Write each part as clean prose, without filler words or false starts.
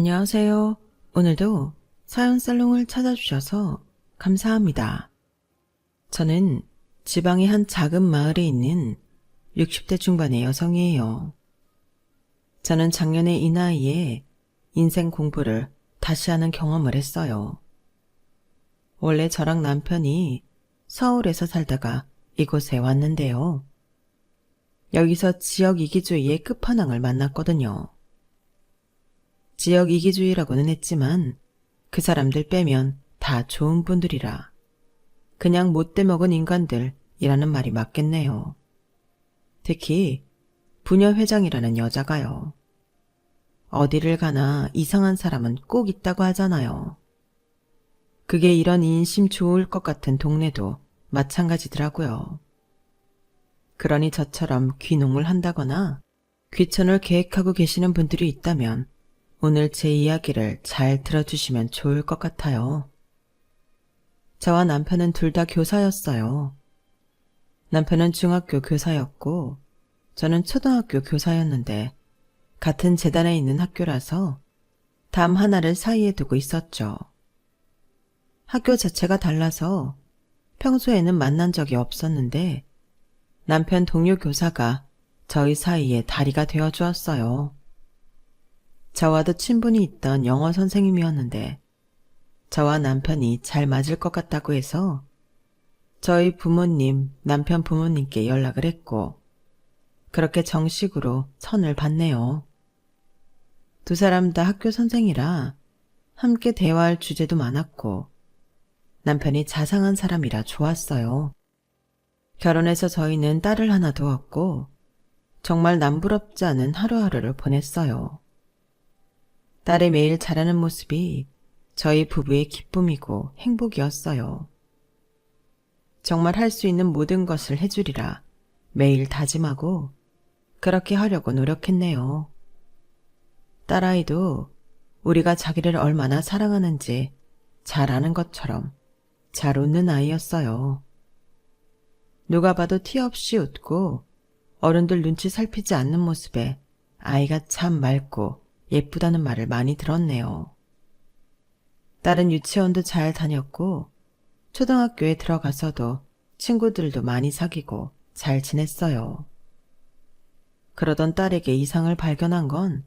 안녕하세요. 오늘도 사연 살롱을 찾아주셔서 감사합니다. 저는 지방의 한 작은 마을에 있는 60대 중반의 여성이에요. 저는 작년에 이 나이에 인생 공부를 다시 하는 경험을 했어요. 원래 저랑 남편이 서울에서 살다가 이곳에 왔는데요. 여기서 지역 이기주의의 끝판왕을 만났거든요. 지역 이기주의라고는 했지만 그 사람들 빼면 다 좋은 분들이라 그냥 못돼 먹은 인간들이라는 말이 맞겠네요. 특히 부녀 회장이라는 여자가요. 어디를 가나 이상한 사람은 꼭 있다고 하잖아요. 그게 이런 인심 좋을 것 같은 동네도 마찬가지더라고요. 그러니 저처럼 귀농을 한다거나 귀촌을 계획하고 계시는 분들이 있다면 오늘 제 이야기를 잘 들어주시면 좋을 것 같아요. 저와 남편은 둘 다 교사였어요. 남편은 중학교 교사였고 저는 초등학교 교사였는데 같은 재단에 있는 학교라서 담 하나를 사이에 두고 있었죠. 학교 자체가 달라서 평소에는 만난 적이 없었는데 남편 동료 교사가 저희 사이에 다리가 되어주었어요. 저와도 친분이 있던 영어 선생님이었는데 저와 남편이 잘 맞을 것 같다고 해서 저희 부모님, 남편 부모님께 연락을 했고 그렇게 정식으로 선을 봤네요. 두 사람 다 학교 선생이라 함께 대화할 주제도 많았고 남편이 자상한 사람이라 좋았어요. 결혼해서 저희는 딸을 하나 두었고 정말 남부럽지 않은 하루하루를 보냈어요. 딸이 매일 자라는 모습이 저희 부부의 기쁨이고 행복이었어요. 정말 할 수 있는 모든 것을 해주리라 매일 다짐하고 그렇게 하려고 노력했네요. 딸아이도 우리가 자기를 얼마나 사랑하는지 잘 아는 것처럼 잘 웃는 아이였어요. 누가 봐도 티 없이 웃고 어른들 눈치 살피지 않는 모습에 아이가 참 맑고 예쁘다는 말을 많이 들었네요. 딸은 유치원도 잘 다녔고 초등학교에 들어가서도 친구들도 많이 사귀고 잘 지냈어요. 그러던 딸에게 이상을 발견한 건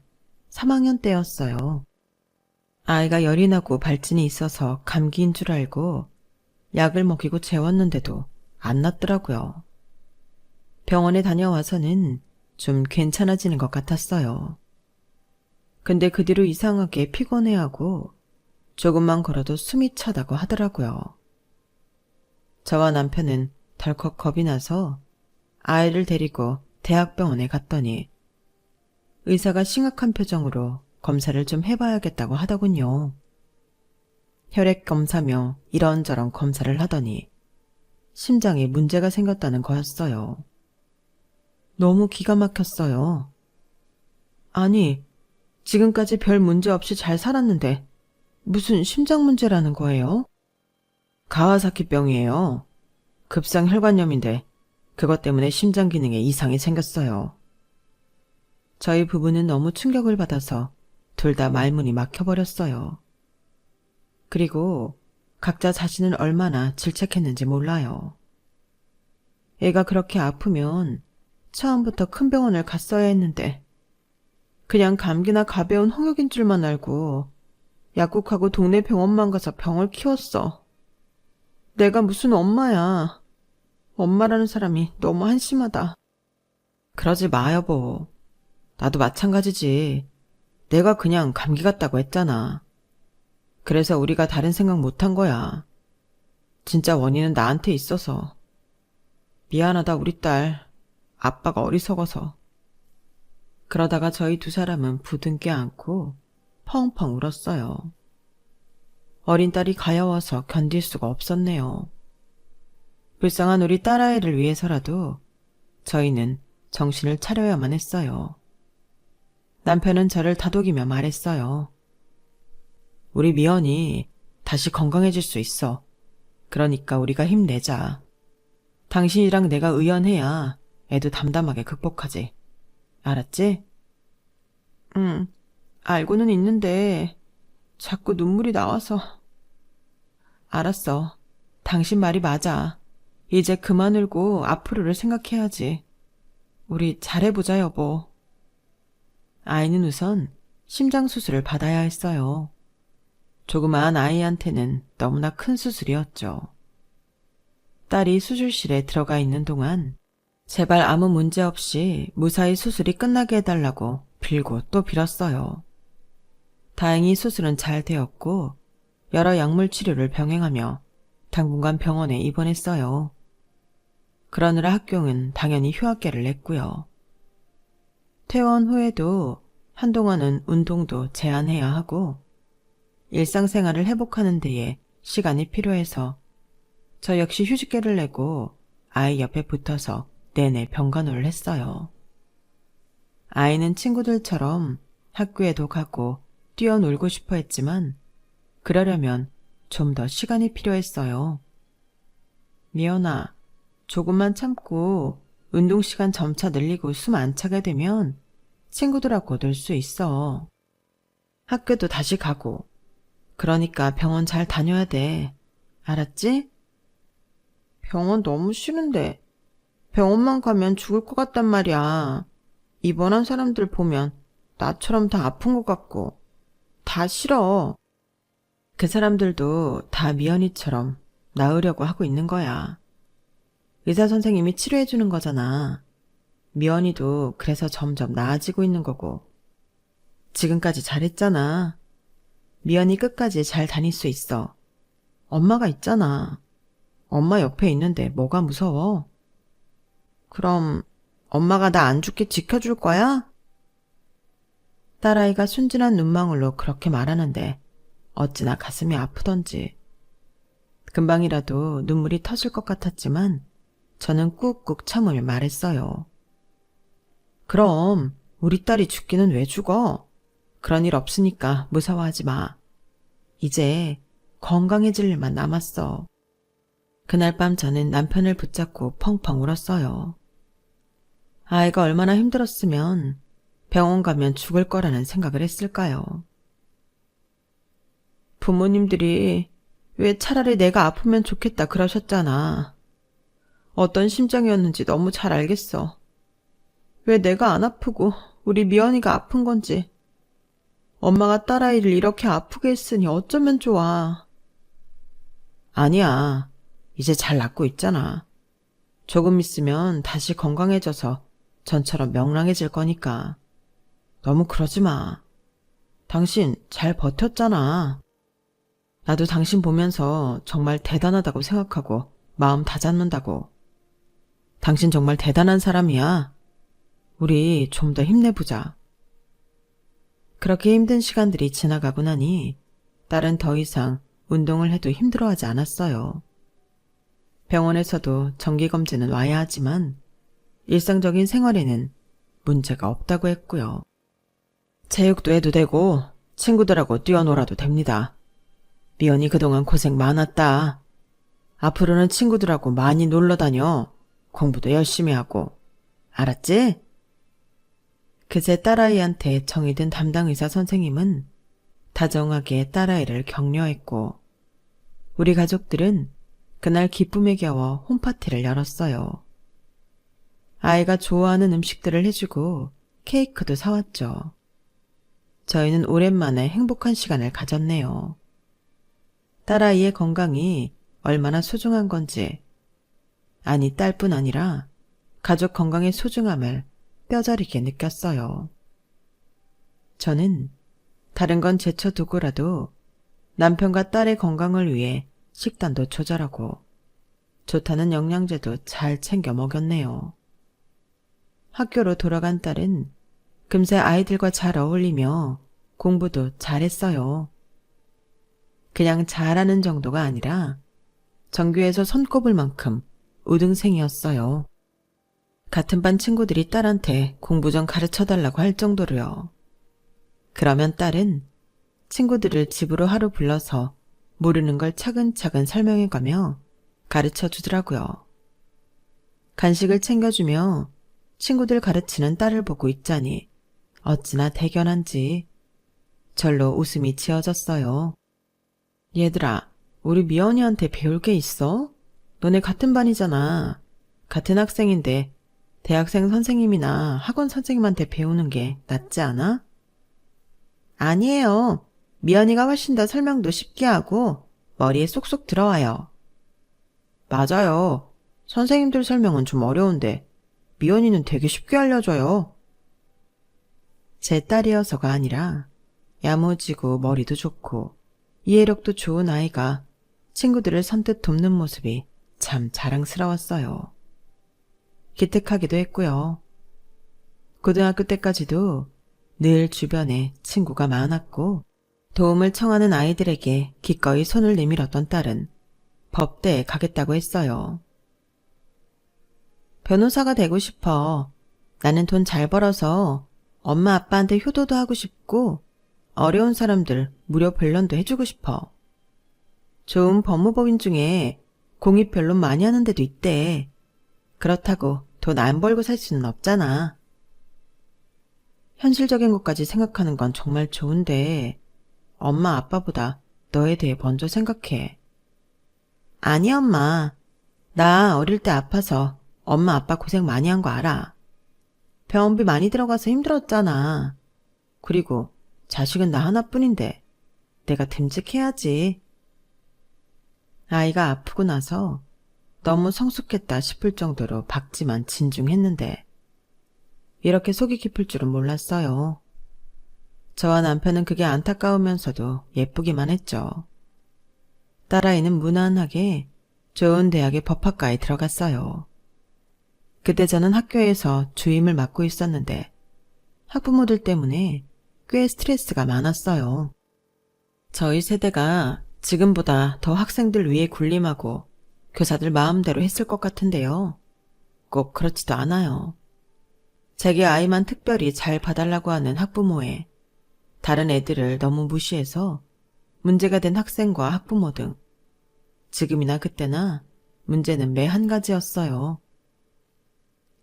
3학년 때였어요. 아이가 열이 나고 발진이 있어서 감기인 줄 알고 약을 먹이고 재웠는데도 안 낫더라고요. 병원에 다녀와서는 좀 괜찮아지는 것 같았어요. 근데 그 뒤로 이상하게 피곤해하고 조금만 걸어도 숨이 차다고 하더라고요. 저와 남편은 덜컥 겁이 나서 아이를 데리고 대학병원에 갔더니 의사가 심각한 표정으로 검사를 좀 해봐야겠다고 하더군요. 혈액 검사며 이런저런 검사를 하더니 심장에 문제가 생겼다는 거였어요. 너무 기가 막혔어요. 아니, 지금까지 별 문제 없이 잘 살았는데 무슨 심장 문제라는 거예요? 가와사키병이에요. 급성 혈관염인데 그것 때문에 심장 기능에 이상이 생겼어요. 저희 부부는 너무 충격을 받아서 둘 다 말문이 막혀버렸어요. 그리고 각자 자신은 얼마나 질책했는지 몰라요. 애가 그렇게 아프면 처음부터 큰 병원을 갔어야 했는데 그냥 감기나 가벼운 홍역인 줄만 알고 약국하고 동네 병원만 가서 병을 키웠어. 내가 무슨 엄마야. 엄마라는 사람이 너무 한심하다. 그러지 마, 여보. 나도 마찬가지지. 내가 그냥 감기 같다고 했잖아. 그래서 우리가 다른 생각 못한 거야. 진짜 원인은 나한테 있어서. 미안하다, 우리 딸. 아빠가 어리석어서. 그러다가 저희 두 사람은 부둥켜 안고 펑펑 울었어요. 어린 딸이 가여워서 견딜 수가 없었네요. 불쌍한 우리 딸아이를 위해서라도 저희는 정신을 차려야만 했어요. 남편은 저를 다독이며 말했어요. 우리 미연이 다시 건강해질 수 있어. 그러니까 우리가 힘내자. 당신이랑 내가 의연해야 애도 담담하게 극복하지. 알았지? 응, 알고는 있는데 자꾸 눈물이 나와서. 알았어. 당신 말이 맞아. 이제 그만 울고 앞으로를 생각해야지. 우리 잘해보자, 여보. 아이는 우선 심장 수술을 받아야 했어요. 조그마한 아이한테는 너무나 큰 수술이었죠. 딸이 수술실에 들어가 있는 동안 제발 아무 문제 없이 무사히 수술이 끝나게 해달라고 빌고 또 빌었어요. 다행히 수술은 잘 되었고 여러 약물 치료를 병행하며 당분간 병원에 입원했어요. 그러느라 학교는 당연히 휴학계를 냈고요. 퇴원 후에도 한동안은 운동도 제한해야 하고 일상생활을 회복하는 데에 시간이 필요해서 저 역시 휴직계를 내고 아이 옆에 붙어서 내내 병간호를 했어요. 아이는 친구들처럼 학교에도 가고 뛰어놀고 싶어 했지만 그러려면 좀 더 시간이 필요했어요. 미연아, 조금만 참고 운동 시간 점차 늘리고 숨 안 차게 되면 친구들하고 놀 수 있어. 학교도 다시 가고. 그러니까 병원 잘 다녀야 돼. 알았지? 병원 너무 싫은데. 병원만 가면 죽을 것 같단 말이야. 입원한 사람들 보면 나처럼 다 아픈 것 같고. 다 싫어. 그 사람들도 다 미연이처럼 나으려고 하고 있는 거야. 의사 선생님이 치료해 주는 거잖아. 미연이도 그래서 점점 나아지고 있는 거고. 지금까지 잘했잖아. 미연이 끝까지 잘 다닐 수 있어. 엄마가 있잖아. 엄마 옆에 있는데 뭐가 무서워? 그럼 엄마가 나 안 죽게 지켜줄 거야? 딸아이가 순진한 눈망울로 그렇게 말하는데 어찌나 가슴이 아프던지. 금방이라도 눈물이 터질 것 같았지만 저는 꾹꾹 참으며 말했어요. 그럼 우리 딸이 죽기는 왜 죽어? 그런 일 없으니까 무서워하지 마. 이제 건강해질 일만 남았어. 그날 밤 저는 남편을 붙잡고 펑펑 울었어요. 아이가 얼마나 힘들었으면 병원 가면 죽을 거라는 생각을 했을까요? 부모님들이 왜 차라리 내가 아프면 좋겠다 그러셨잖아. 어떤 심정이었는지 너무 잘 알겠어. 왜 내가 안 아프고 우리 미연이가 아픈 건지. 엄마가 딸아이를 이렇게 아프게 했으니 어쩌면 좋아. 아니야. 이제 잘 낫고 있잖아. 조금 있으면 다시 건강해져서 전처럼 명랑해질 거니까. 너무 그러지 마. 당신 잘 버텼잖아. 나도 당신 보면서 정말 대단하다고 생각하고 마음 다잡는다고. 당신 정말 대단한 사람이야. 우리 좀 더 힘내보자. 그렇게 힘든 시간들이 지나가고 나니 딸은 더 이상 운동을 해도 힘들어하지 않았어요. 병원에서도 정기검진은 와야 하지만 일상적인 생활에는 문제가 없다고 했고요. 체육도 해도 되고 친구들하고 뛰어놀아도 됩니다. 미연이 그동안 고생 많았다. 앞으로는 친구들하고 많이 놀러 다녀. 공부도 열심히 하고. 알았지? 그제 딸아이한테 정이 든 담당 의사 선생님은 다정하게 딸아이를 격려했고 우리 가족들은 그날 기쁨에 겨워 홈파티를 열었어요. 아이가 좋아하는 음식들을 해주고 케이크도 사왔죠. 저희는 오랜만에 행복한 시간을 가졌네요. 딸아이의 건강이 얼마나 소중한 건지, 아니 딸뿐 아니라 가족 건강의 소중함을 뼈저리게 느꼈어요. 저는 다른 건 제쳐두고라도 남편과 딸의 건강을 위해 식단도 조절하고 좋다는 영양제도 잘 챙겨 먹였네요. 학교로 돌아간 딸은 금세 아이들과 잘 어울리며 공부도 잘했어요. 그냥 잘하는 정도가 아니라 전교에서 손꼽을 만큼 우등생이었어요. 같은 반 친구들이 딸한테 공부 좀 가르쳐달라고 할 정도로요. 그러면 딸은 친구들을 집으로 하루 불러서 모르는 걸 차근차근 설명해가며 가르쳐 주더라고요. 간식을 챙겨주며 친구들 가르치는 딸을 보고 있자니 어찌나 대견한지 절로 웃음이 지어졌어요. 얘들아, 우리 미연이한테 배울 게 있어? 너네 같은 반이잖아. 같은 학생인데 대학생 선생님이나 학원 선생님한테 배우는 게 낫지 않아? 아니에요. 미연이가 훨씬 더 설명도 쉽게 하고 머리에 쏙쏙 들어와요. 맞아요. 선생님들 설명은 좀 어려운데 미연이는 되게 쉽게 알려줘요. 제 딸이어서가 아니라 야무지고 머리도 좋고 이해력도 좋은 아이가 친구들을 선뜻 돕는 모습이 참 자랑스러웠어요. 기특하기도 했고요. 고등학교 때까지도 늘 주변에 친구가 많았고 도움을 청하는 아이들에게 기꺼이 손을 내밀었던 딸은 법대에 가겠다고 했어요. 변호사가 되고 싶어. 나는 돈 잘 벌어서 엄마 아빠한테 효도도 하고 싶고 어려운 사람들 무료 변론도 해주고 싶어. 좋은 법무법인 중에 공익 변론 많이 하는 데도 있대. 그렇다고 돈 안 벌고 살 수는 없잖아. 현실적인 것까지 생각하는 건 정말 좋은데 엄마 아빠보다 너에 대해 먼저 생각해. 아니 엄마. 나 어릴 때 아파서 엄마 아빠 고생 많이 한 거 알아. 병원비 많이 들어가서 힘들었잖아. 그리고 자식은 나 하나뿐인데 내가 듬직해야지. 아이가 아프고 나서 너무 성숙했다 싶을 정도로 박지만 진중했는데 이렇게 속이 깊을 줄은 몰랐어요. 저와 남편은 그게 안타까우면서도 예쁘기만 했죠. 딸아이는 무난하게 좋은 대학의 법학과에 들어갔어요. 그때 저는 학교에서 주임을 맡고 있었는데 학부모들 때문에 꽤 스트레스가 많았어요. 저희 세대가 지금보다 더 학생들 위해 군림하고 교사들 마음대로 했을 것 같은데요. 꼭 그렇지도 않아요. 자기 아이만 특별히 잘 봐달라고 하는 학부모에 다른 애들을 너무 무시해서 문제가 된 학생과 학부모 등 지금이나 그때나 문제는 매 한 가지였어요.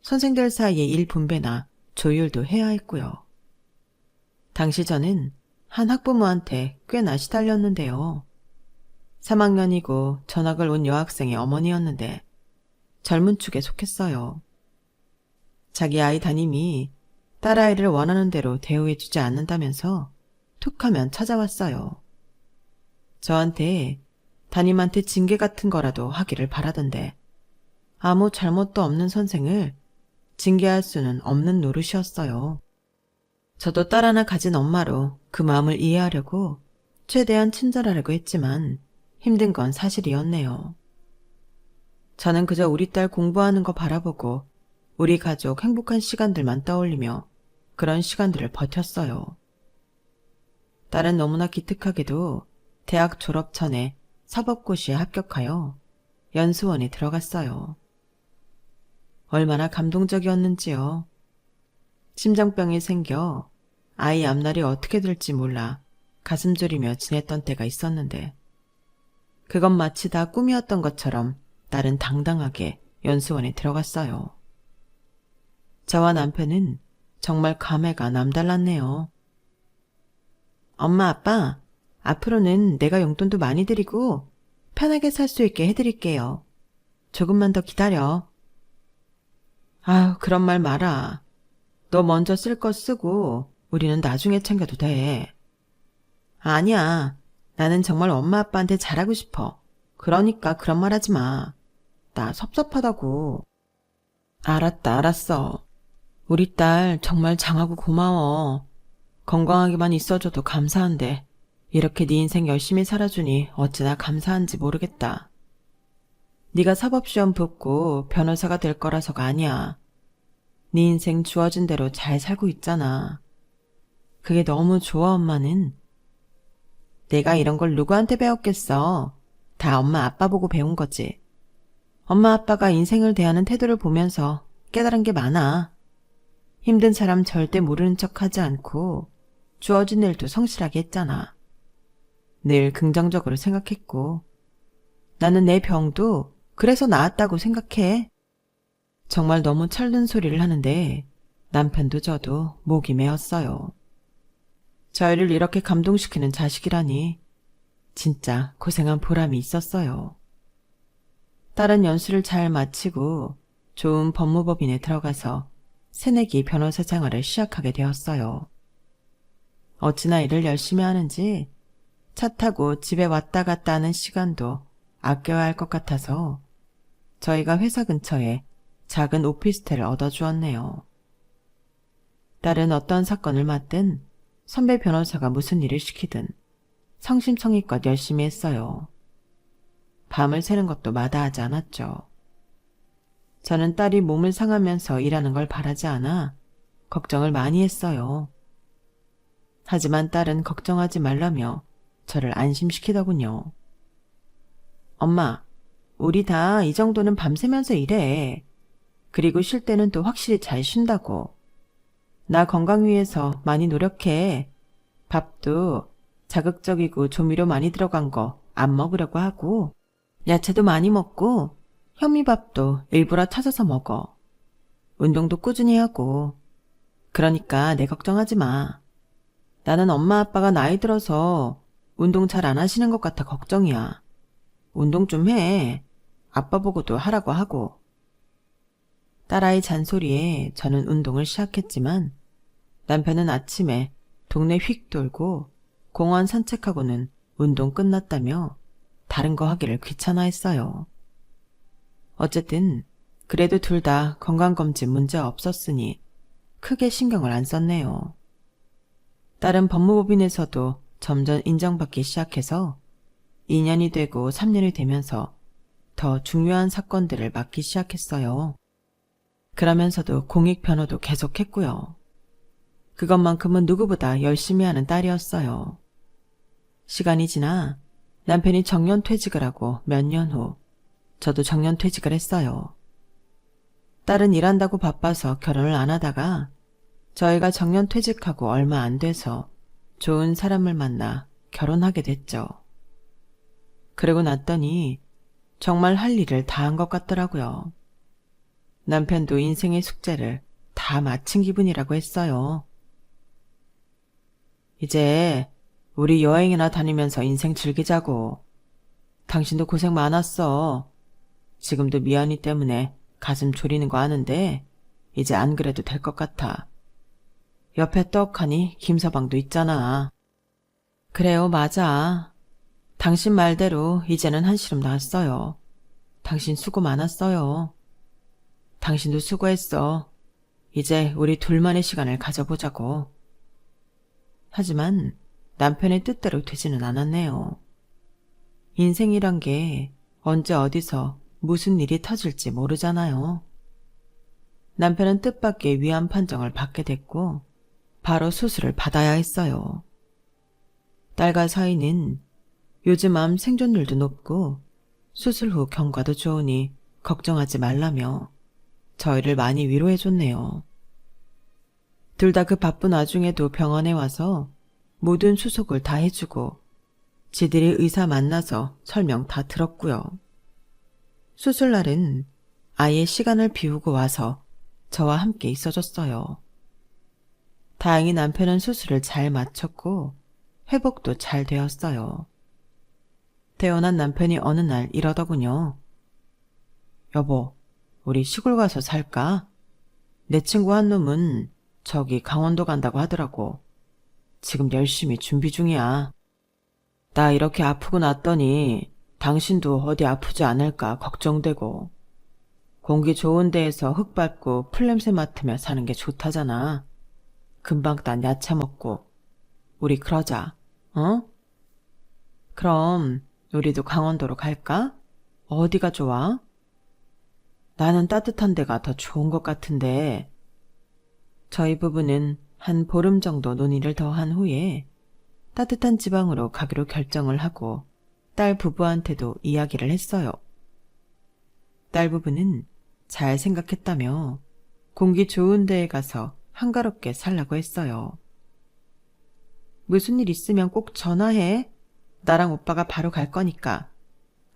선생들 사이의 일 분배나 조율도 해야 했고요. 당시 저는 한 학부모한테 꽤나 시달렸는데요. 3학년이고 전학을 온 여학생의 어머니였는데 젊은 축에 속했어요. 자기 아이 담임이 딸아이를 원하는 대로 대우해주지 않는다면서 툭하면 찾아왔어요. 저한테 담임한테 징계 같은 거라도 하기를 바라던데 아무 잘못도 없는 선생을 징계할 수는 없는 노릇이었어요. 저도 딸 하나 가진 엄마로 그 마음을 이해하려고 최대한 친절하려고 했지만 힘든 건 사실이었네요. 저는 그저 우리 딸 공부하는 거 바라보고 우리 가족 행복한 시간들만 떠올리며 그런 시간들을 버텼어요. 딸은 너무나 기특하게도 대학 졸업 전에 사법고시에 합격하여 연수원에 들어갔어요. 얼마나 감동적이었는지요. 심장병이 생겨 아이 앞날이 어떻게 될지 몰라 가슴 졸이며 지냈던 때가 있었는데 그건 마치 다 꿈이었던 것처럼 딸은 당당하게 연수원에 들어갔어요. 저와 남편은 정말 감회가 남달랐네요. 엄마 아빠, 앞으로는 내가 용돈도 많이 드리고 편하게 살 수 있게 해드릴게요. 조금만 더 기다려. 아유, 그런 말 마라. 너 먼저 쓸 거 쓰고 우리는 나중에 챙겨도 돼. 아니야. 나는 정말 엄마 아빠한테 잘하고 싶어. 그러니까 그런 말 하지 마. 나 섭섭하다고. 알았다, 알았어. 우리 딸 정말 장하고 고마워. 건강하게만 있어줘도 감사한데 이렇게 네 인생 열심히 살아주니 어찌나 감사한지 모르겠다. 네가 사법시험 붙고 변호사가 될 거라서가 아니야. 네 인생 주어진 대로 잘 살고 있잖아. 그게 너무 좋아 엄마는. 내가 이런 걸 누구한테 배웠겠어. 다 엄마 아빠 보고 배운 거지. 엄마 아빠가 인생을 대하는 태도를 보면서 깨달은 게 많아. 힘든 사람 절대 모르는 척하지 않고 주어진 일도 성실하게 했잖아. 늘 긍정적으로 생각했고 나는 내 병도 그래서 나았다고 생각해. 정말 너무 철든 소리를 하는데 남편도 저도 목이 메었어요. 저희를 이렇게 감동시키는 자식이라니 진짜 고생한 보람이 있었어요. 딸은 연수를 잘 마치고 좋은 법무법인에 들어가서 새내기 변호사 생활을 시작하게 되었어요. 어찌나 일을 열심히 하는지 차 타고 집에 왔다 갔다 하는 시간도 아껴야 할 것 같아서 저희가 회사 근처에 작은 오피스텔을 얻어주었네요. 딸은 어떤 사건을 맡든 선배 변호사가 무슨 일을 시키든 성심성의껏 열심히 했어요. 밤을 새는 것도 마다하지 않았죠. 저는 딸이 몸을 상하면서 일하는 걸 바라지 않아 걱정을 많이 했어요. 하지만 딸은 걱정하지 말라며 저를 안심시키더군요. 엄마, 우리 다 이 정도는 밤새면서 일해. 그리고 쉴 때는 또 확실히 잘 쉰다고. 나 건강 위해서 많이 노력해. 밥도 자극적이고 조미료 많이 들어간 거 안 먹으려고 하고, 야채도 많이 먹고, 현미밥도 일부러 찾아서 먹어. 운동도 꾸준히 하고. 그러니까 내 걱정하지 마. 나는 엄마 아빠가 나이 들어서 운동 잘 안 하시는 것 같아 걱정이야. 운동 좀 해. 아빠 보고도 하라고 하고. 딸아이 잔소리에 저는 운동을 시작했지만 남편은 아침에 동네 휙 돌고 공원 산책하고는 운동 끝났다며 다른 거 하기를 귀찮아했어요. 어쨌든 그래도 둘 다 건강검진 문제 없었으니 크게 신경을 안 썼네요. 딸은 법무법인에서도 점점 인정받기 시작해서 2년이 되고 3년이 되면서 더 중요한 사건들을 맡기 시작했어요. 그러면서도 공익변호도 계속했고요. 그것만큼은 누구보다 열심히 하는 딸이었어요. 시간이 지나 남편이 정년퇴직을 하고 몇 년 후 저도 정년퇴직을 했어요. 딸은 일한다고 바빠서 결혼을 안 하다가 저희가 정년퇴직하고 얼마 안 돼서 좋은 사람을 만나 결혼하게 됐죠. 그러고 났더니 정말 할 일을 다 한 것 같더라고요. 남편도 인생의 숙제를 다 마친 기분이라고 했어요. 이제 우리 여행이나 다니면서 인생 즐기자고. 당신도 고생 많았어. 지금도 미연이 때문에 가슴 졸이는 거 아는데 이제 안 그래도 될 것 같아. 옆에 떡하니 김서방도 있잖아. 그래요, 맞아. 당신 말대로 이제는 한시름 났어요. 당신 수고 많았어요. 당신도 수고했어. 이제 우리 둘만의 시간을 가져보자고. 하지만 남편의 뜻대로 되지는 않았네요. 인생이란 게 언제 어디서 무슨 일이 터질지 모르잖아요. 남편은 뜻밖의 위암 판정을 받게 됐고 바로 수술을 받아야 했어요. 딸과 사이는 요즘 암 생존율도 높고 수술 후 경과도 좋으니 걱정하지 말라며 저희를 많이 위로해줬네요. 둘 다 그 바쁜 와중에도 병원에 와서 모든 수속을 다 해주고 지들이 의사 만나서 설명 다 들었고요. 수술날은 아예 시간을 비우고 와서 저와 함께 있어줬어요. 다행히 남편은 수술을 잘 마쳤고 회복도 잘 되었어요. 태어난 남편이 어느 날 이러더군요. 여보, 우리 시골 가서 살까? 내 친구 한 놈은 저기 강원도 간다고 하더라고. 지금 열심히 준비 중이야. 나 이렇게 아프고 났더니 당신도 어디 아프지 않을까 걱정되고. 공기 좋은 데에서 흙 밟고 풀냄새 맡으며 사는 게 좋다잖아. 금방 딴 야채 먹고. 우리 그러자, 어? 그럼 우리도 강원도로 갈까? 어디가 좋아? 나는 따뜻한 데가 더 좋은 것 같은데. 저희 부부는 한 보름 정도 논의를 더 한 후에 따뜻한 지방으로 가기로 결정을 하고 딸 부부한테도 이야기를 했어요. 딸 부부는 잘 생각했다며 공기 좋은 데에 가서 한가롭게 살라고 했어요. 무슨 일 있으면 꼭 전화해. 나랑 오빠가 바로 갈 거니까.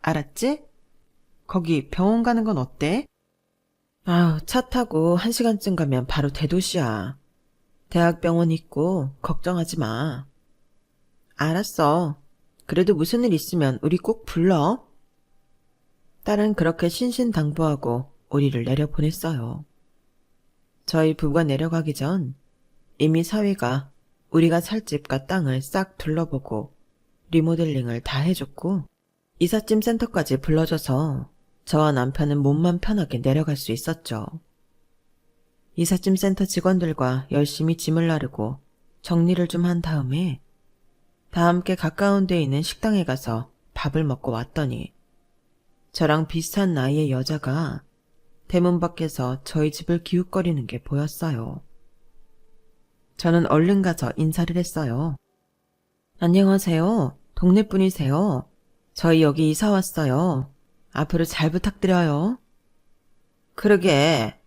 알았지? 거기 병원 가는 건 어때? 차 타고 1시간쯤 가면 바로 대도시야. 대학병원 있고 걱정하지 마. 알았어. 그래도 무슨 일 있으면 우리 꼭 불러. 딸은 그렇게 신신당부하고 우리를 내려보냈어요. 저희 부부가 내려가기 전 이미 사위가 우리가 살 집과 땅을 싹 둘러보고 리모델링을 다 해줬고 이삿짐 센터까지 불러줘서 저와 남편은 몸만 편하게 내려갈 수 있었죠. 이삿짐 센터 직원들과 열심히 짐을 나르고 정리를 좀 한 다음에 다 함께 가까운 데에 있는 식당에 가서 밥을 먹고 왔더니 저랑 비슷한 나이의 여자가 대문 밖에서 저희 집을 기웃거리는 게 보였어요. 저는 얼른 가서 인사를 했어요. 안녕하세요. 동네 분이세요. 저희 여기 이사 왔어요. 앞으로 잘 부탁드려요. 그러게.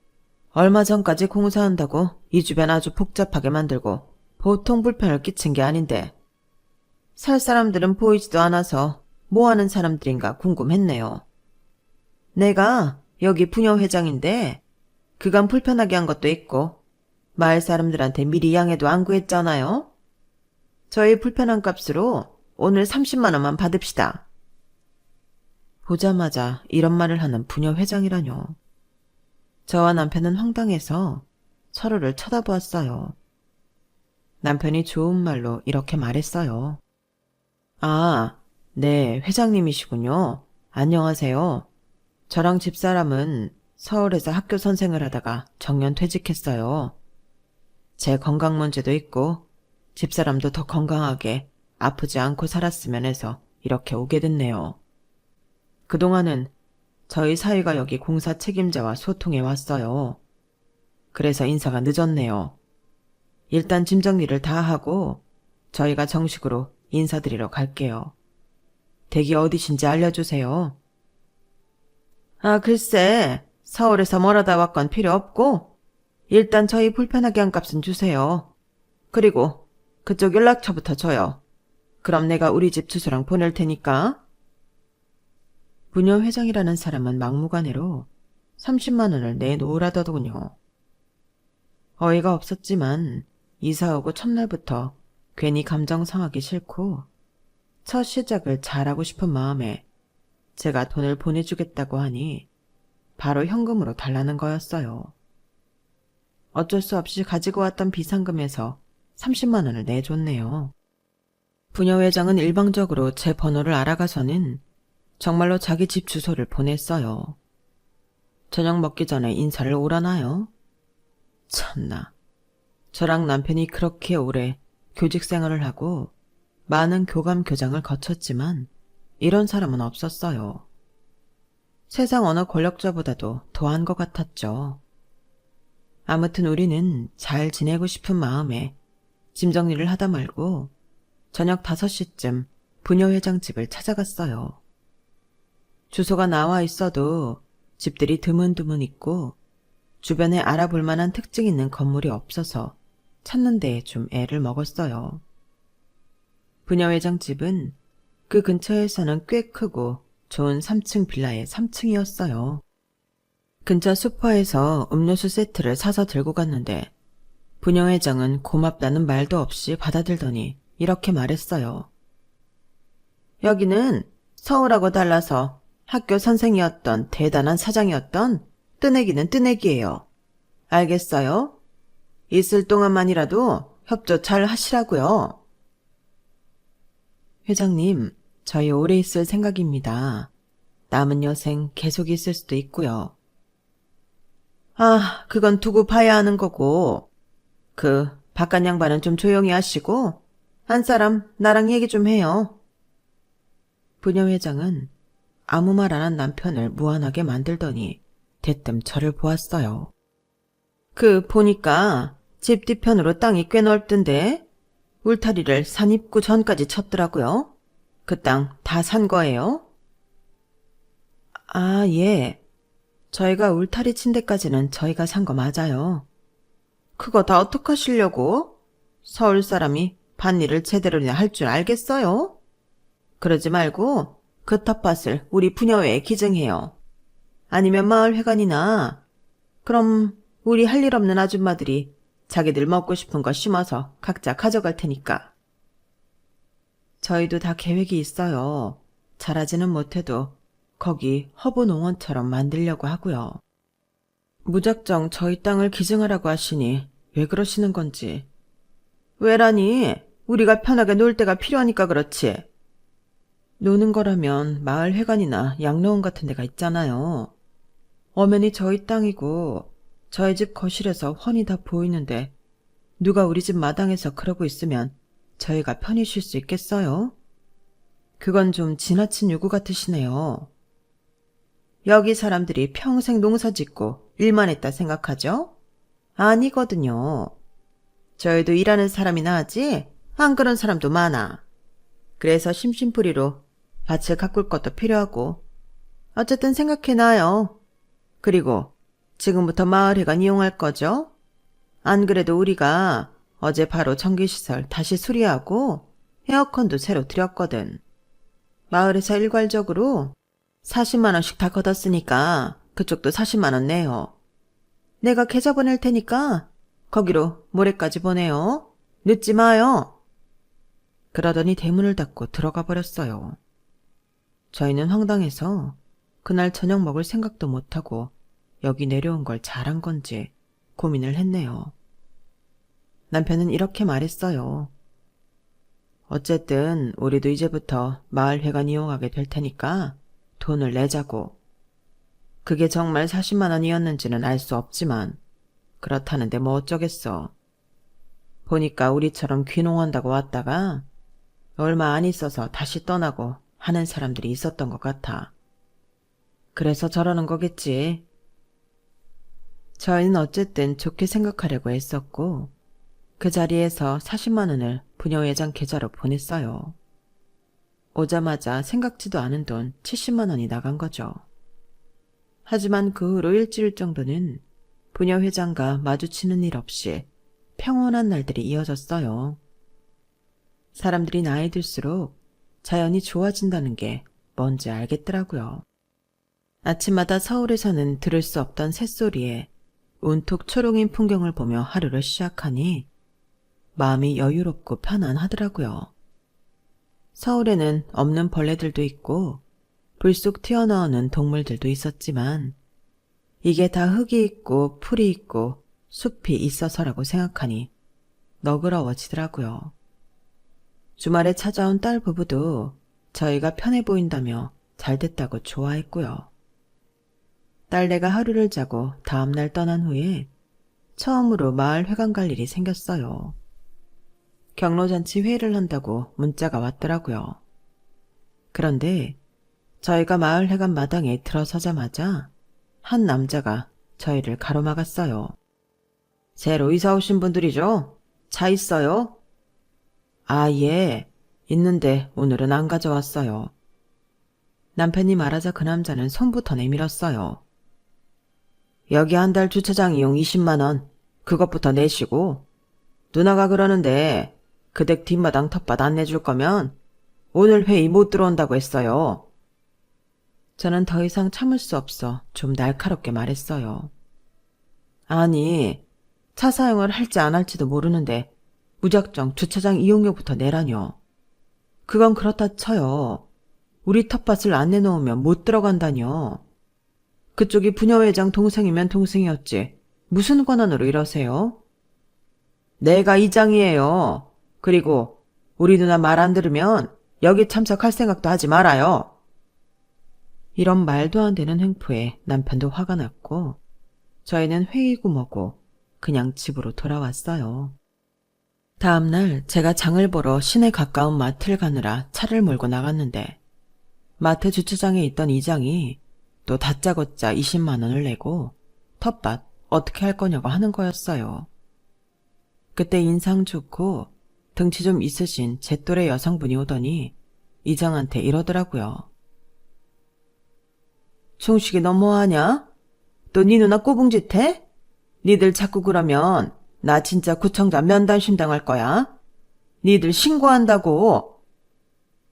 얼마 전까지 공사한다고 이 주변 아주 복잡하게 만들고 보통 불편을 끼친 게 아닌데 살 사람들은 보이지도 않아서 뭐 하는 사람들인가 궁금했네요. 내가 여기 부녀회장인데 그간 불편하게 한 것도 있고 마을 사람들한테 미리 양해도 안 구했잖아요. 저희 불편한 값으로 오늘 30만 원만 받읍시다. 보자마자 이런 말을 하는 부녀회장이라뇨. 저와 남편은 황당해서 서로를 쳐다보았어요. 남편이 좋은 말로 이렇게 말했어요. 아, 네, 회장님이시군요. 안녕하세요. 저랑 집사람은 서울에서 학교 선생을 하다가 정년 퇴직했어요. 제 건강 문제도 있고 집사람도 더 건강하게 아프지 않고 살았으면 해서 이렇게 오게 됐네요. 그동안은 저희 사위가 여기 공사 책임자와 소통해 왔어요. 그래서 인사가 늦었네요. 일단 짐 정리를 다 하고 저희가 정식으로 인사드리러 갈게요. 댁이 어디신지 알려주세요. 아, 글쎄, 서울에서 멀어다 왔건 필요 없고 일단 저희 불편하게 한 값은 주세요. 그리고 그쪽 연락처부터 줘요. 그럼 내가 우리 집 주소랑 보낼 테니까. 부녀회장이라는 사람은 막무가내로 30만 원을 내놓으라더군요. 어이가 없었지만 이사 오고 첫날부터 괜히 감정 상하기 싫고 첫 시작을 잘하고 싶은 마음에 제가 돈을 보내주겠다고 하니 바로 현금으로 달라는 거였어요. 어쩔 수 없이 가지고 왔던 비상금에서 30만 원을 내줬네요. 부녀회장은 일방적으로 제 번호를 알아가서는 정말로 자기 집 주소를 보냈어요. 저녁 먹기 전에 인사를 오라나요? 참나. 저랑 남편이 그렇게 오래 교직 생활을 하고 많은 교감 교장을 거쳤지만 이런 사람은 없었어요. 세상 어느 권력자보다도 더한 것 같았죠. 아무튼 우리는 잘 지내고 싶은 마음에 짐 정리를 하다 말고 저녁 5시쯤 부녀회장 집을 찾아갔어요. 주소가 나와 있어도 집들이 드문드문 있고 주변에 알아볼 만한 특징 있는 건물이 없어서 찾는 데에 좀 애를 먹었어요. 부녀회장 집은 그 근처에서는 꽤 크고 좋은 3층 빌라의 3층이었어요. 근처 슈퍼에서 음료수 세트를 사서 들고 갔는데 부녀회장은 고맙다는 말도 없이 받아들더니 이렇게 말했어요. 여기는 서울하고 달라서 학교 선생이었던 대단한 사장이었던 뜨내기는 뜨내기예요. 알겠어요? 있을 동안만이라도 협조 잘 하시라고요. 회장님, 저희 오래 있을 생각입니다. 남은 여생 계속 있을 수도 있고요. 아, 그건 두고 봐야 하는 거고 그 바깥 양반은 좀 조용히 하시고 한 사람 나랑 얘기 좀 해요. 부녀회장은 아무 말 안 한 남편을 무안하게 만들더니 대뜸 저를 보았어요. 그 보니까 집 뒤편으로 땅이 꽤 넓던데 울타리를 산 입구 전까지 쳤더라고요. 그 땅 다 산 거예요? 아, 예. 저희가 울타리 친 데까지는 저희가 산 거 맞아요. 그거 다 어떡하시려고? 서울 사람이 밭일을 제대로나 할 줄 알겠어요? 그러지 말고 그 텃밭을 우리 부녀회에 기증해요. 아니면 마을 회관이나 그럼 우리 할 일 없는 아줌마들이 자기들 먹고 싶은 거 심어서 각자 가져갈 테니까. 저희도 다 계획이 있어요. 잘하지는 못해도 거기 허브 농원처럼 만들려고 하고요. 무작정 저희 땅을 기증하라고 하시니 왜 그러시는 건지. 왜라니? 우리가 편하게 놀 데가 필요하니까 그렇지. 노는 거라면 마을 회관이나 양로원 같은 데가 있잖아요. 엄연히 저희 땅이고 저희 집 거실에서 훤히 다 보이는데 누가 우리 집 마당에서 그러고 있으면 저희가 편히 쉴 수 있겠어요? 그건 좀 지나친 요구 같으시네요. 여기 사람들이 평생 농사 짓고 일만 했다 생각하죠? 아니거든요. 저희도 일하는 사람이나 하지 안 그런 사람도 많아. 그래서 심심풀이로 밭을 가꿀 것도 필요하고 어쨌든 생각해놔요. 그리고 지금부터 마을회관 이용할 거죠? 안 그래도 우리가 어제 바로 전기시설 다시 수리하고 에어컨도 새로 들였거든. 마을에서 일괄적으로 40만 원씩 다 걷었으니까 그쪽도 40만 원 내요. 내가 계좌 보낼 테니까 거기로 모레까지 보내요. 늦지 마요. 그러더니 대문을 닫고 들어가 버렸어요. 저희는 황당해서 그날 저녁 먹을 생각도 못하고 여기 내려온 걸 잘한 건지 고민을 했네요. 남편은 이렇게 말했어요. 어쨌든 우리도 이제부터 마을회관 이용하게 될 테니까 돈을 내자고. 그게 정말 40만 원이었는지는 알 수 없지만 그렇다는데 뭐 어쩌겠어. 보니까 우리처럼 귀농한다고 왔다가 얼마 안 있어서 다시 떠나고 하는 사람들이 있었던 것 같아. 그래서 저러는 거겠지. 저희는 어쨌든 좋게 생각하려고 애썼고 그 자리에서 40만 원을 부녀회장 계좌로 보냈어요. 오자마자 생각지도 않은 돈 70만 원이 나간 거죠. 하지만 그 후로 일주일 정도는 부녀회장과 마주치는 일 없이 평온한 날들이 이어졌어요. 사람들이 나이 들수록 자연이 좋아진다는 게 뭔지 알겠더라고요. 아침마다 서울에서는 들을 수 없던 새소리에 온통 초롱인 풍경을 보며 하루를 시작하니 마음이 여유롭고 편안하더라고요. 서울에는 없는 벌레들도 있고 불쑥 튀어나오는 동물들도 있었지만 이게 다 흙이 있고 풀이 있고 숲이 있어서라고 생각하니 너그러워지더라고요. 주말에 찾아온 딸 부부도 저희가 편해 보인다며 잘됐다고 좋아했고요. 딸내가 하루를 자고 다음날 떠난 후에 처음으로 마을 회관 갈 일이 생겼어요. 경로잔치 회의를 한다고 문자가 왔더라고요. 그런데 저희가 마을 회관 마당에 들어서자마자 한 남자가 저희를 가로막았어요. 새로 이사 오신 분들이죠? 차 있어요? 아, 예. 있는데 오늘은 안 가져왔어요. 남편이 말하자 그 남자는 손부터 내밀었어요. 여기 한 달 주차장 이용 20만 원. 그것부터 내시고 누나가 그러는데 그 댁 뒷마당 텃밭 안 내줄 거면 오늘 회의 못 들어온다고 했어요. 저는 더 이상 참을 수 없어 좀 날카롭게 말했어요. 아니, 차 사용을 할지 안 할지도 모르는데 무작정 주차장 이용료부터 내라뇨. 그건 그렇다 쳐요. 우리 텃밭을 안 내놓으면 못 들어간다뇨. 그쪽이 부녀회장 동생이면 동생이었지. 무슨 권한으로 이러세요? 내가 이장이에요. 그리고 우리 누나 말 안 들으면 여기 참석할 생각도 하지 말아요. 이런 말도 안 되는 횡포에 남편도 화가 났고 저희는 회의고 뭐고 그냥 집으로 돌아왔어요. 다음날 제가 장을 보러 시내 가까운 마트를 가느라 차를 몰고 나갔는데 마트 주차장에 있던 이장이 또 다짜고짜 20만 원을 내고 텃밭 어떻게 할 거냐고 하는 거였어요. 그때 인상 좋고 등치 좀 있으신 제 또래 여성분이 오더니 이장한테 이러더라고요. 충식이 너 뭐하냐? 또 네 누나 꼬붕짓 해? 니들 자꾸 그러면 나 진짜 구청장 면담심 당할 거야. 니들 신고한다고.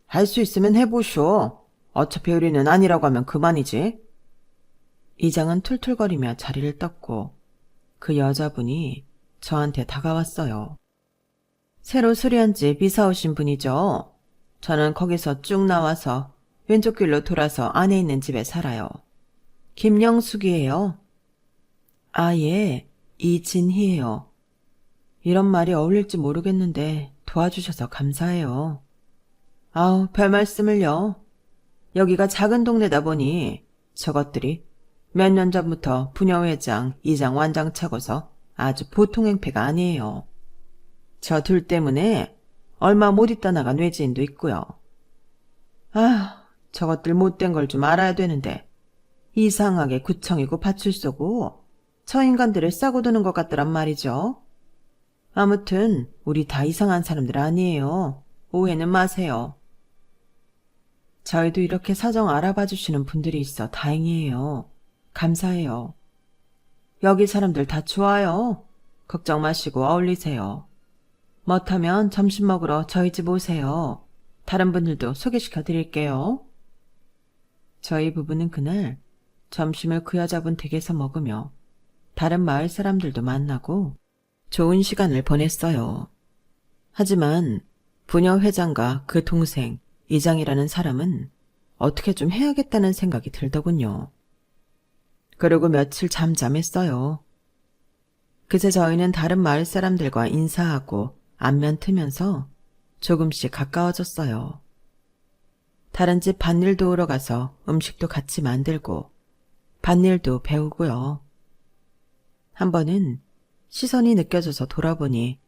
할 수 있으면 해보쇼. 어차피 우리는 아니라고 하면 그만이지. 이장은 툴툴거리며 자리를 떴고 그 여자분이 저한테 다가왔어요. 새로 수리한 집 이사 오신 분이죠? 저는 거기서 쭉 나와서 왼쪽 길로 돌아서 안에 있는 집에 살아요. 김영숙이에요. 아, 예. 이진희예요. 이런 말이 어울릴지 모르겠는데 도와주셔서 감사해요. 아우, 별 말씀을요. 여기가 작은 동네다 보니 저것들이 몇 년 전부터 부녀회장, 이장 완장차고서 아주 보통 행패가 아니에요. 저 둘 때문에 얼마 못 있다 나간 외지인도 있고요. 아, 저것들 못된 걸 좀 알아야 되는데 이상하게 구청이고 파출소고 저 인간들을 싸고 두는 것 같더란 말이죠. 아무튼 우리 다 이상한 사람들 아니에요. 오해는 마세요. 저희도 이렇게 사정 알아봐 주시는 분들이 있어 다행이에요. 감사해요. 여기 사람들 다 좋아요. 걱정 마시고 어울리세요. 못하면 점심 먹으러 저희 집 오세요. 다른 분들도 소개시켜 드릴게요. 저희 부부는 그날 점심을 그 여자분 댁에서 먹으며 다른 마을 사람들도 만나고 좋은 시간을 보냈어요. 하지만 부녀 회장과 그 동생 이장이라는 사람은 어떻게 좀 해야겠다는 생각이 들더군요. 그리고 며칠 잠잠했어요. 그새 저희는 다른 마을 사람들과 인사하고 안면 트면서 조금씩 가까워졌어요. 다른 집 밭일 도우러 가서 음식도 같이 만들고 밭일도 배우고요. 한 번은 시선이 느껴져서 돌아보니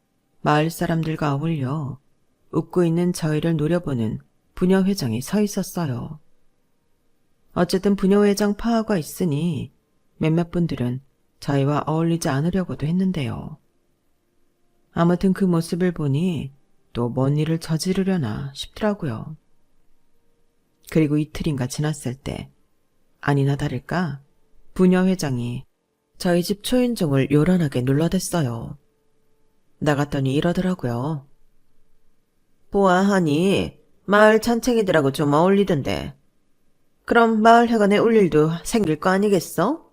마을 사람들과 어울려 웃고 있는 저희를 노려보는 부녀회장이 서 있었어요. 어쨌든 부녀회장 파화가 있으니 몇몇 분들은 저희와 어울리지 않으려고도 했는데요. 아무튼 그 모습을 보니 또 뭔 일을 저지르려나 싶더라고요. 그리고 이틀인가 지났을 때 아니나 다를까 부녀회장이 저희 집 초인종을 요란하게 눌러댔어요. 나갔더니 이러더라고요. 보아하니 마을 잔챙이들하고 좀 어울리던데. 그럼 마을회관에 올 일도 생길 거 아니겠어?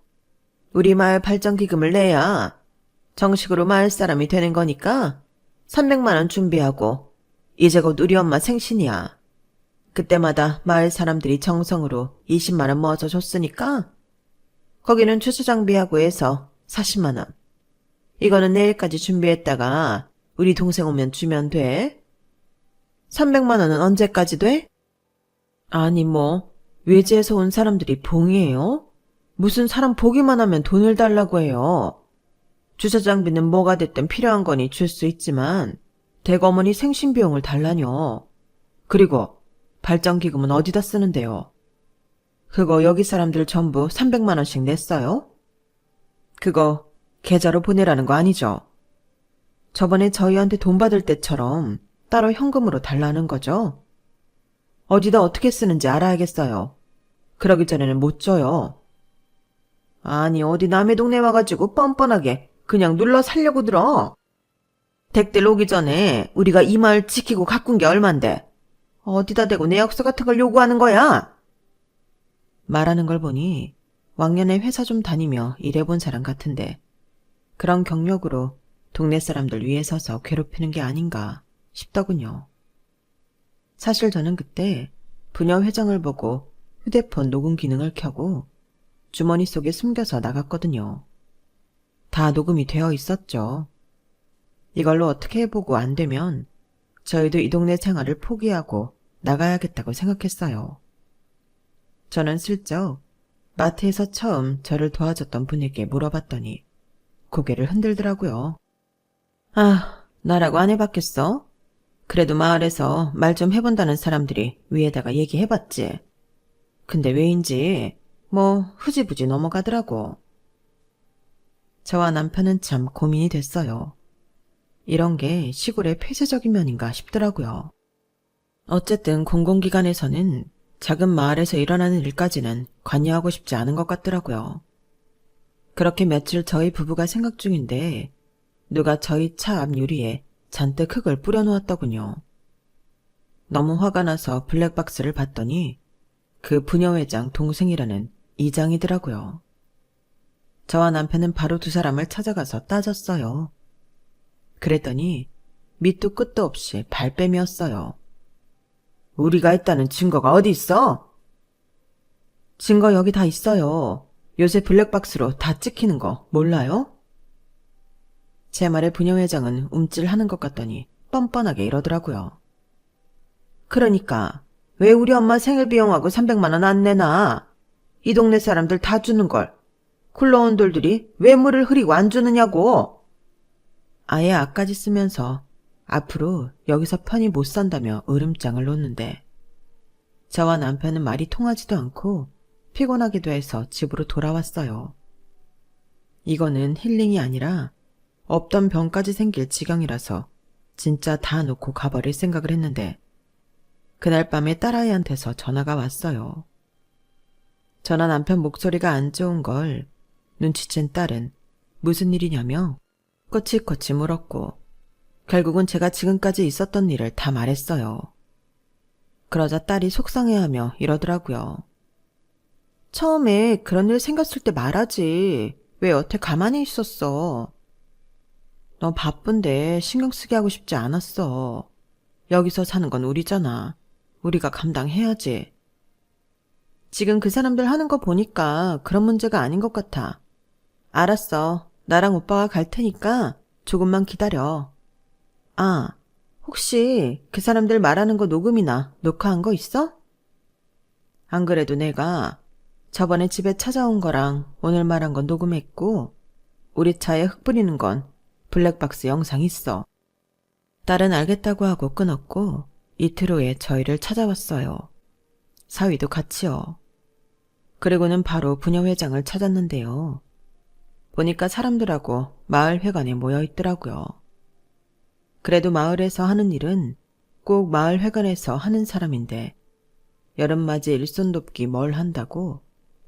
우리 마을 발전기금을 내야 정식으로 마을 사람이 되는 거니까 300만 원 준비하고 이제 곧 우리 엄마 생신이야. 그때마다 마을 사람들이 정성으로 20만 원 모아서 줬으니까 거기는 주차장비하고 해서 40만 원. 이거는 내일까지 준비했다가 우리 동생 오면 주면 돼. 300만 원은 언제까지 돼? 아니 뭐 외지에서 온 사람들이 봉이에요? 무슨 사람 보기만 하면 돈을 달라고 해요. 주차장비는 뭐가 됐든 필요한 거니 줄 수 있지만 대거머니 생신비용을 달라뇨. 그리고 발전기금은 어디다 쓰는데요? 그거 여기 사람들 전부 300만 원씩 냈어요? 그거 계좌로 보내라는 거 아니죠? 저번에 저희한테 돈 받을 때처럼 따로 현금으로 달라는 거죠? 어디다 어떻게 쓰는지 알아야겠어요. 그러기 전에는 못 줘요. 아니 어디 남의 동네 와가지고 뻔뻔하게 그냥 눌러 살려고 들어. 댁들 오기 전에 우리가 이 마을 지키고 가꾼 게 얼만데 어디다 대고 내역서 같은 걸 요구하는 거야? 말하는 걸 보니 왕년에 회사 좀 다니며 일해본 사람 같은데 그런 경력으로 동네 사람들 위에 서서 괴롭히는 게 아닌가 싶더군요. 사실 저는 그때 부녀 회장을 보고 휴대폰 녹음 기능을 켜고 주머니 속에 숨겨서 나갔거든요. 다 녹음이 되어 있었죠. 이걸로 어떻게 해보고 안 되면 저희도 이 동네 생활을 포기하고 나가야겠다고 생각했어요. 저는 슬쩍 마트에서 처음 저를 도와줬던 분에게 물어봤더니 고개를 흔들더라고요. 아, 나라고 안 해봤겠어? 그래도 마을에서 말 좀 해본다는 사람들이 위에다가 얘기해봤지. 근데 왜인지 뭐 흐지부지 넘어가더라고. 저와 남편은 참 고민이 됐어요. 이런 게 시골의 폐쇄적인 면인가 싶더라고요. 어쨌든 공공기관에서는 작은 마을에서 일어나는 일까지는 관여하고 싶지 않은 것 같더라고요. 그렇게 며칠 저희 부부가 생각 중인데 누가 저희 차 앞 유리에 잔뜩 흙을 뿌려놓았더군요. 너무 화가 나서 블랙박스를 봤더니 그 부녀회장 동생이라는 이장이더라고요. 저와 남편은 바로 두 사람을 찾아가서 따졌어요. 그랬더니 밑도 끝도 없이 발뺌이었어요. 우리가 했다는 증거가 어디 있어? 증거 여기 다 있어요. 요새 블랙박스로 다 찍히는 거 몰라요? 제 말에 부녀회장은 움찔하는 것 같더니 뻔뻔하게 이러더라고요. 그러니까 왜 우리 엄마 생일 비용하고 300만 원 안 내나? 이 동네 사람들 다 주는 걸. 굴러온 돌들이 왜 물을 흐리고 안 주느냐고. 아예 앞까지 쓰면서 앞으로 여기서 편히 못 산다며 으름장을 놓는데 저와 남편은 말이 통하지도 않고 피곤하기도 해서 집으로 돌아왔어요. 이거는 힐링이 아니라 없던 병까지 생길 지경이라서 진짜 다 놓고 가버릴 생각을 했는데 그날 밤에 딸아이한테서 전화가 왔어요. 저나 남편 목소리가 안 좋은 걸 눈치챈 딸은 무슨 일이냐며 꼬치꼬치 물었고 결국은 제가 지금까지 있었던 일을 다 말했어요. 그러자 딸이 속상해하며 이러더라고요. 처음에 그런 일 생겼을 때 말하지. 왜 여태 가만히 있었어. 너 바쁜데 신경 쓰게 하고 싶지 않았어. 여기서 사는 건 우리잖아. 우리가 감당해야지. 지금 그 사람들 하는 거 보니까 그런 문제가 아닌 것 같아. 알았어. 나랑 오빠가 갈 테니까 조금만 기다려. 아, 혹시 그 사람들 말하는 거 녹음이나 녹화한 거 있어? 안 그래도 내가 저번에 집에 찾아온 거랑 오늘 말한 건 녹음했고 우리 차에 흙 뿌리는 건 블랙박스 영상 있어. 딸은 알겠다고 하고 끊었고 이틀 후에 저희를 찾아왔어요. 사위도 같이요. 그리고는 바로 부녀회장을 찾았는데요. 보니까 사람들하고 마을회관에 모여 있더라고요. 그래도 마을에서 하는 일은 꼭 마을회관에서 하는 사람인데 여름맞이 일손 돕기 뭘 한다고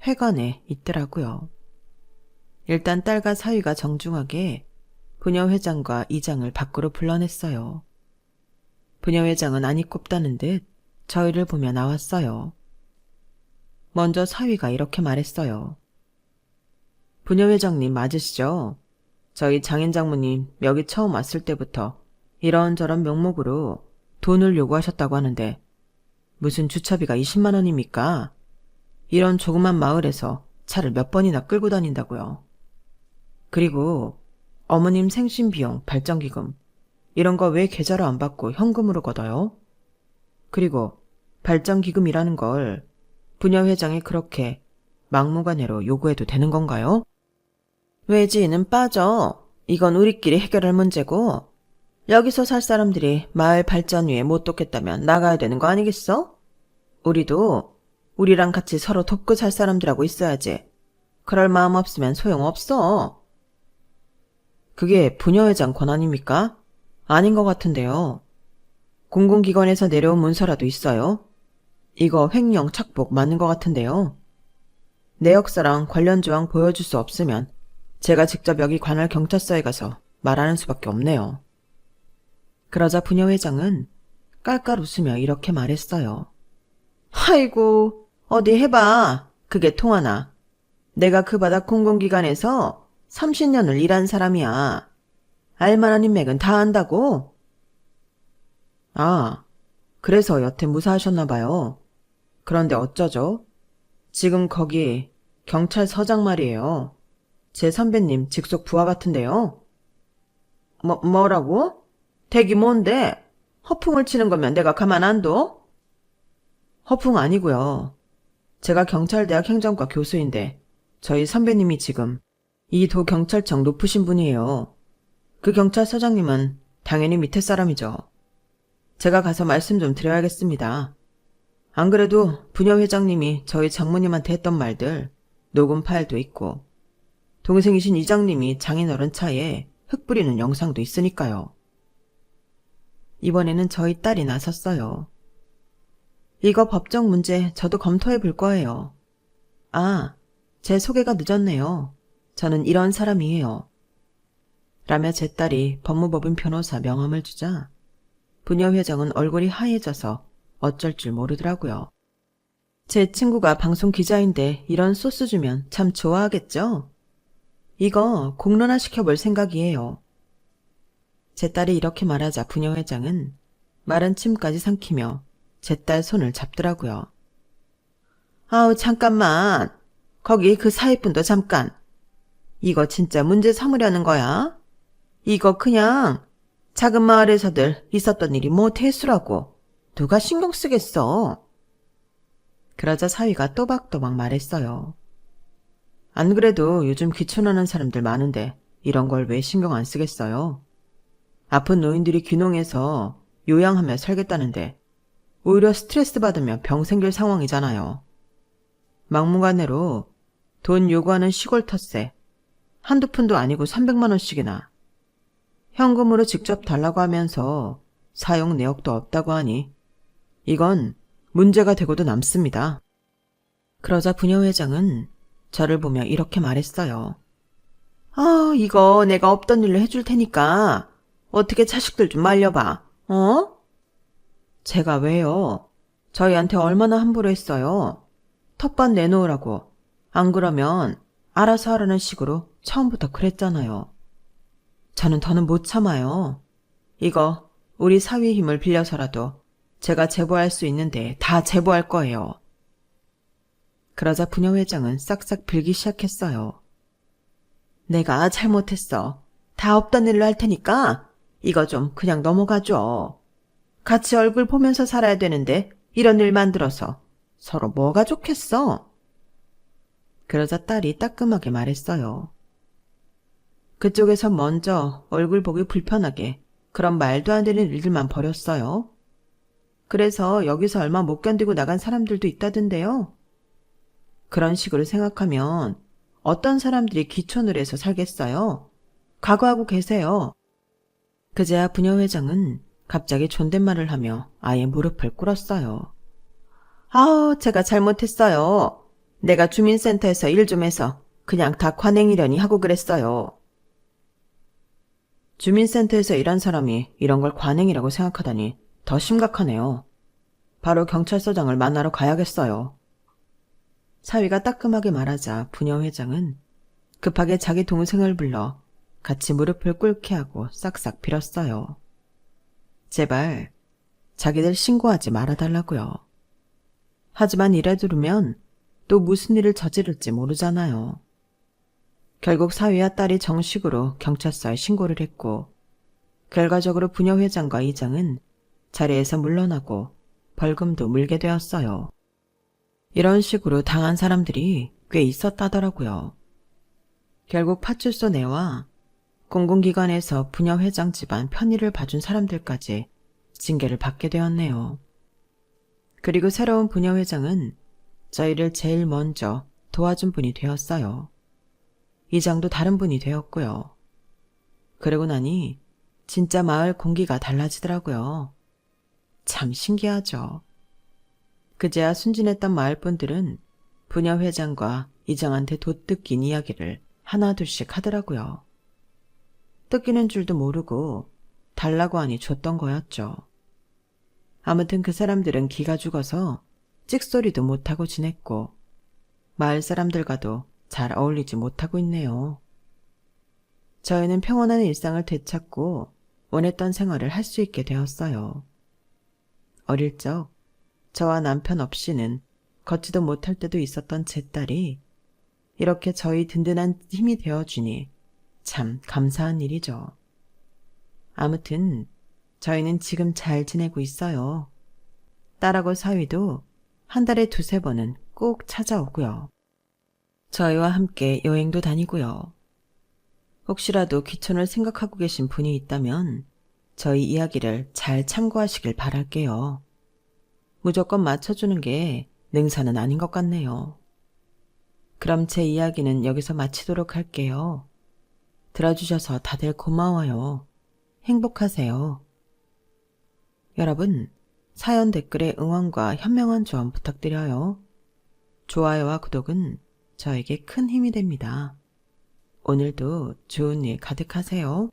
회관에 있더라고요. 일단 딸과 사위가 정중하게 부녀회장과 이장을 밖으로 불러냈어요. 부녀회장은 안이 꼽다는 듯 저희를 보며 나왔어요. 먼저 사위가 이렇게 말했어요. 부녀회장님 맞으시죠? 저희 장인장모님 여기 처음 왔을 때부터 이런저런 명목으로 돈을 요구하셨다고 하는데 무슨 주차비가 20만 원입니까? 이런 조그만 마을에서 차를 몇 번이나 끌고 다닌다고요. 그리고 어머님 생신비용, 발전기금 이런 거 왜 계좌로 안 받고 현금으로 걷어요? 그리고 발전기금이라는 걸 부녀회장이 그렇게 막무가내로 요구해도 되는 건가요? 외지인은 빠져. 이건 우리끼리 해결할 문제고 여기서 살 사람들이 마을 발전 위에 못 돕겠다면 나가야 되는 거 아니겠어? 우리도 우리랑 같이 서로 돕고 살 사람들하고 있어야지. 그럴 마음 없으면 소용없어. 그게 부녀회장 권한입니까? 아닌 것 같은데요. 공공기관에서 내려온 문서라도 있어요? 이거 횡령 착복 맞는 것 같은데요. 내역서랑 관련 조항 보여줄 수 없으면 제가 직접 여기 관할 경찰서에 가서 말하는 수밖에 없네요. 그러자 부녀회장은 깔깔 웃으며 이렇게 말했어요. 아이고, 어디 해봐. 그게 통하나. 내가 그 바닥 공공기관에서 30년을 일한 사람이야. 알만한 인맥은 다 안다고? 아, 그래서 여태 무사하셨나 봐요. 그런데 어쩌죠? 지금 거기 경찰서장 말이에요. 제 선배님 직속 부하 같은데요. 뭐라고? 댁이 뭔데? 허풍을 치는 거면 내가 가만 안 둬? 허풍 아니고요. 제가 경찰대학 행정과 교수인데 저희 선배님이 지금 이 도경찰청 높으신 분이에요. 그 경찰서장님은 당연히 밑에 사람이죠. 제가 가서 말씀 좀 드려야겠습니다. 안 그래도 부녀회장님이 저희 장모님한테 했던 말들 녹음 파일도 있고 동생이신 이장님이 장인어른 차에 흙 뿌리는 영상도 있으니까요. 이번에는 저희 딸이 나섰어요. 이거 법적 문제 저도 검토해 볼 거예요. 아, 제 소개가 늦었네요. 저는 이런 사람이에요. 라며 제 딸이 법무법인 변호사 명함을 주자 부녀회장은 얼굴이 하얘져서 어쩔 줄 모르더라고요. 제 친구가 방송 기자인데 이런 소스 주면 참 좋아하겠죠? 이거 공론화 시켜볼 생각이에요. 제 딸이 이렇게 말하자 부녀 회장은 마른 침까지 삼키며 제 딸 손을 잡더라고요. 아우, 잠깐만. 거기 그 사위분도 잠깐. 이거 진짜 문제 삼으려는 거야? 이거 그냥 작은 마을에서들 있었던 일이 뭐 대수라고. 누가 신경 쓰겠어. 그러자 사위가 또박또박 말했어요. 안 그래도 요즘 귀촌하는 사람들 많은데 이런 걸 왜 신경 안 쓰겠어요? 아픈 노인들이 귀농해서 요양하며 살겠다는데 오히려 스트레스 받으면 병 생길 상황이잖아요. 막무가내로 돈 요구하는 시골 텃세 한두 푼도 아니고 300만 원씩이나 현금으로 직접 달라고 하면서 사용 내역도 없다고 하니 이건 문제가 되고도 남습니다. 그러자 부녀 회장은 저를 보며 이렇게 말했어요. 아, 이거 내가 없던 일로 해줄 테니까 어떻게 자식들 좀 말려봐. 어? 제가 왜요? 저희한테 얼마나 함부로 했어요. 텃밭 내놓으라고. 안 그러면 알아서 하라는 식으로 처음부터 그랬잖아요. 저는 더는 못 참아요. 이거 우리 사위의 힘을 빌려서라도 제가 제보할 수 있는데 다 제보할 거예요. 그러자 부녀 회장은 싹싹 빌기 시작했어요. 내가 잘못했어. 다 없던 일로 할 테니까 이거 좀 그냥 넘어가줘. 같이 얼굴 보면서 살아야 되는데 이런 일 만들어서 서로 뭐가 좋겠어? 그러자 딸이 따끔하게 말했어요. 그쪽에서 먼저 얼굴 보기 불편하게 그런 말도 안 되는 일들만 벌였어요. 그래서 여기서 얼마 못 견디고 나간 사람들도 있다던데요. 그런 식으로 생각하면 어떤 사람들이 귀촌을 해서 살겠어요? 각오하고 계세요. 그제야 부녀 회장은 갑자기 존댓말을 하며 아예 무릎을 꿇었어요. 아우, 제가 잘못했어요. 내가 주민센터에서 일 좀 해서 그냥 다 관행이려니 하고 그랬어요. 주민센터에서 일한 사람이 이런 걸 관행이라고 생각하다니 더 심각하네요. 바로 경찰서장을 만나러 가야겠어요. 사위가 따끔하게 말하자 부녀 회장은 급하게 자기 동생을 불러 같이 무릎을 꿇게 하고 싹싹 빌었어요. 제발 자기들 신고하지 말아달라고요. 하지만 이래 두르면 또 무슨 일을 저지를지 모르잖아요. 결국 사위와 딸이 정식으로 경찰서에 신고를 했고 결과적으로 부녀 회장과 이장은 자리에서 물러나고 벌금도 물게 되었어요. 이런 식으로 당한 사람들이 꽤 있었다더라고요. 결국 파출소 내와 공공기관에서 부녀 회장 집안 편의를 봐준 사람들까지 징계를 받게 되었네요. 그리고 새로운 부녀 회장은 저희를 제일 먼저 도와준 분이 되었어요. 이장도 다른 분이 되었고요. 그러고 나니 진짜 마을 공기가 달라지더라고요. 참 신기하죠. 그제야 순진했던 마을분들은 부녀 회장과 이장한테 돛 뜯긴 이야기를 하나둘씩 하더라고요. 뜯기는 줄도 모르고 달라고 하니 줬던 거였죠. 아무튼 그 사람들은 기가 죽어서 찍소리도 못하고 지냈고 마을 사람들과도 잘 어울리지 못하고 있네요. 저희는 평온한 일상을 되찾고 원했던 생활을 할 수 있게 되었어요. 어릴 적 저와 남편 없이는 걷지도 못할 때도 있었던 제 딸이 이렇게 저희 든든한 힘이 되어주니 참 감사한 일이죠. 아무튼 저희는 지금 잘 지내고 있어요. 딸하고 사위도 한 달에 2-3번은 꼭 찾아오고요. 저희와 함께 여행도 다니고요. 혹시라도 귀촌을 생각하고 계신 분이 있다면 저희 이야기를 잘 참고하시길 바랄게요. 무조건 맞춰주는 게 능사는 아닌 것 같네요. 그럼 제 이야기는 여기서 마치도록 할게요. 들어주셔서 다들 고마워요. 행복하세요. 여러분, 사연 댓글에 응원과 현명한 조언 부탁드려요. 좋아요와 구독은 저에게 큰 힘이 됩니다. 오늘도 좋은 일 가득하세요.